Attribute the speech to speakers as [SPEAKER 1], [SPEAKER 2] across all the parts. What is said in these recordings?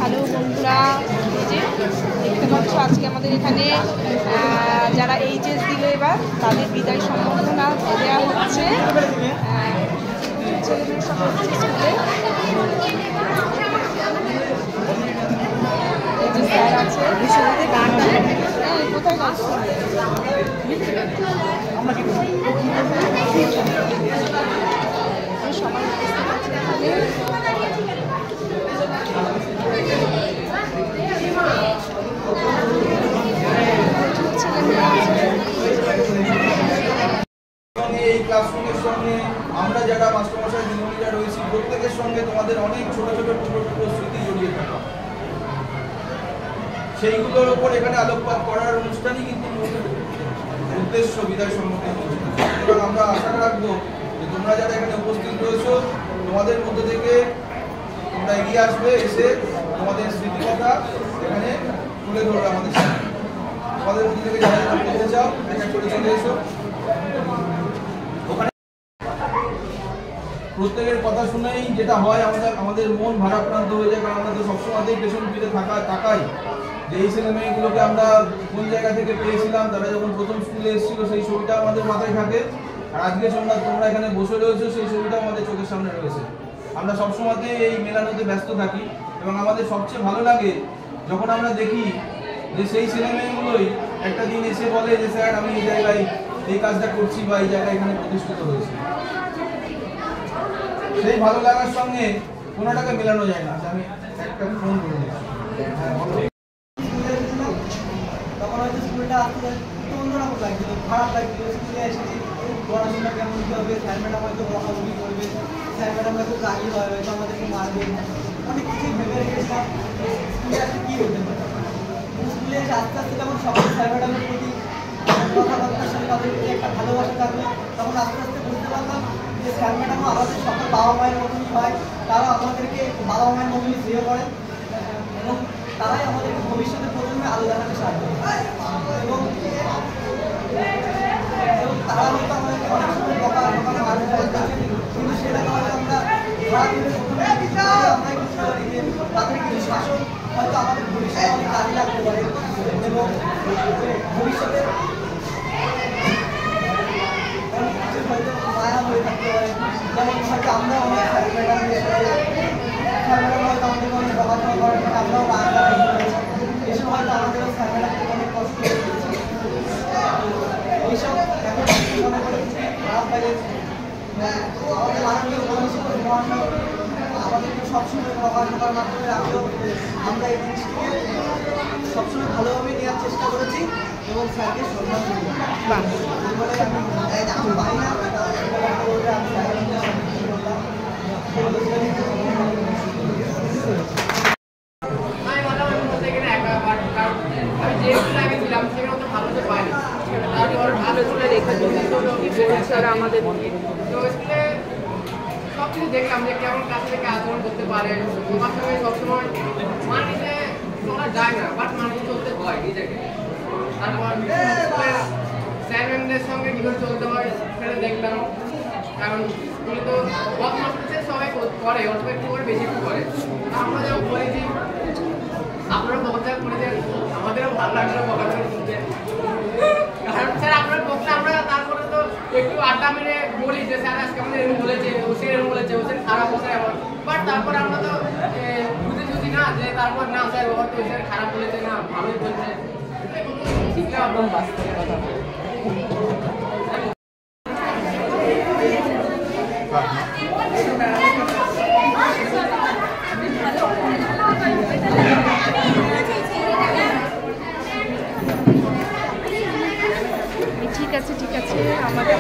[SPEAKER 1] Hello বন্ধুরা, এই যে দেখতে পাচ্ছ আজকে আমাদের এখানে যারা এইচএস দিল এবার তাদের বিদায় সম্বর্ধনা দেওয়া হচ্ছে। ছেলেমেয়ে সব হচ্ছে স্কুলে। এই যে স্যার আছে, গান কোথায় গান সবাই
[SPEAKER 2] এই ক্লাসরুমের সঙ্গে আমরা যারা মাস্টারমশাই দিদিমণিরা রয়েছি প্রত্যেকের সঙ্গে তোমাদের অনেক ছোট ছোট টুকরো টুকরো স্মৃতি জড়িয়ে থাকে। সেইগুলোর ওপর এখানে আলোকপাত করার অনুষ্ঠানই কিন্তু উদ্দেশ্য বিদায় সম্পর্কে অনুষ্ঠান। এবং আমরা আশা রাখবো যে তোমরা যারা এখানে উপস্থিত রয়েছো তোমাদের মধ্যে থেকে তোমরা এগিয়ে আসবে, এসে তোমাদের স্মৃতিকথা এখানে তুলে ধরবে আমাদের সামনে। তোমাদের মধ্যে থেকে যারা করতে চাও এখানে চলে এসো। প্রত্যেকের কথা শুনেই যেটা হয় আমাদের মন ভারাক্রান্ত হয়ে যায়, কারণ আমরা তো সবসময় পেছন ফিরে তাকাই যে এই ছেলে মেয়েগুলোকে আমরা কোন জায়গা থেকে পেয়েছিলাম, তারা যখন প্রথম স্কুলে এসেছিল সেই ছবিটা আমাদের মাথায় থাকে। আর আজকে তোমরা এখানে বসে রয়েছো, সেই ছবিটা আমাদের চোখের সামনে রয়েছে। আমরা সবসময় এই মেলানোতে ব্যস্ত থাকি এবং আমাদের সবচেয়ে ভালো লাগে যখন আমরা দেখি যে সেই ছেলে মেয়েগুলোই একটা দিন এসে বলে যে স্যার আমি এই জায়গায় এই কাজটা করছি বা এই জায়গায় এখানে প্রতিষ্ঠিত হয়েছি। সেই ভালো লাগার সঙ্গে কোনোটাকে মেলানো যায় না। আমি একটা ফোন করে দিচ্ছি,
[SPEAKER 3] তখন হয়তো স্কুলটা আসতে একটু অন্যরকম লাগছিল, খারাপ লাগছিল। স্কুলে এসেছি, পড়াশোনা কেমন কী হবে, স্যার ম্যাডাম হয়তো বকাবকি করবে, স্যার ম্যাডাম হয়তো রাগি হয়, হয়তো আমাদেরকে মারবে, অনেক কিছুই ভেবে রেখেছিলাম স্কুলে আসলে কী হতে পারে। স্কুলে এসে আস্তে আস্তে যখন সকল স্যার ম্যাডামের প্রতি কথাবার্তার সাথে তাদের প্রতি একটা ভালোবাসা থাকবে, তখন আস্তে আস্তে বুঝতে পারলাম যে স্যার ম্যাডামও আমাদের সকল বাবা মায়ের মতনই হয়, তারাও আমাদেরকে বাবা মায়ের মতনই স্নেহ করেন এবং তারাই আমাদেরকে ভবিষ্যতে প্রজন্মে আলো দেখাতে সাহায্য করে। এবং তারা হয়তো আমাদেরকে অনেক সময় কিন্তু সেটাকে হয়তো আমরা আমরাই বুঝতে পারি যে তাদের কিছু শাসন হয়তো আমাদের ভবিষ্যতে অনেক কাজে লাগতে পারে এবং ভবিষ্যতে অনেক কিছু হয়তো মায়া হয়ে থাকতে পারে। যেমন হয়তো আমরা অনেক ম্যাডাম হয়তো আমাদেরকে অনেক পড়াশোনা করার পরে আমরাও রাগ এসব হয়তো আমাদেরও স্যার ম্যাডামকে অনেক কষ্ট এইসব এখন মনে করে খারাপ লাগে। আমাদের মাননীয় আমাদেরকে সবসময় পড়াশোনার মাধ্যমে রাখলেও আমরা এই জিনিসটিকে সবসময় ভালোভাবে নেওয়ার চেষ্টা করেছি এবং স্যারকে সম্মান করি। আমি পাই না
[SPEAKER 1] আমাদের
[SPEAKER 4] সবকিছু দেখলাম যে কেমন কাছ থেকে আচরণ করতে পারে। তোমার সঙ্গে সবসময় মানিতে চলা যায় না, বাট মানিয়ে চলতে হয় নিজেকে। তারপর স্যার ম্যামদের সঙ্গে কীভাবে চলতে হয় সেটা দেখলাম, কারণ তুমি তো বদমাস্তি সবাই করে, অল্প একটু করে বেশি একটু করে। আমরা যেমন করেছি আপনারা বক্তৃতা করেছেন, আমাদেরও ভালো লাগলো বক্তৃতা শুনতে। কারণ স্যার আপনার বক্তৃতা আমরা তারপরে তো একটু আড্ডা মেরে বলি যে স্যার আজকে আমাদের এরকম বলেছে, ওসে এরকম বলেছে, ওসে খারাপ বসে এমন। বাট তারপর আমরা তো বুঝি না যে তারপর না স্যার ও তো স্যার খারাপ বলেছে না ভালোই বলছে, শিখলে একদম বাস্তবে কথা।
[SPEAKER 1] ঠিক আছে ঠিক আছে, আমাদের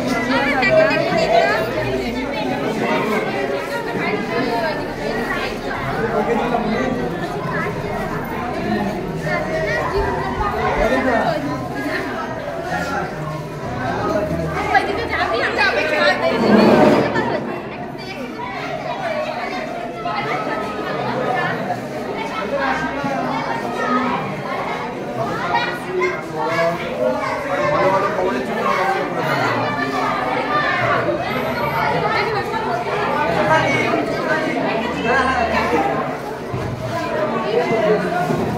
[SPEAKER 3] করবে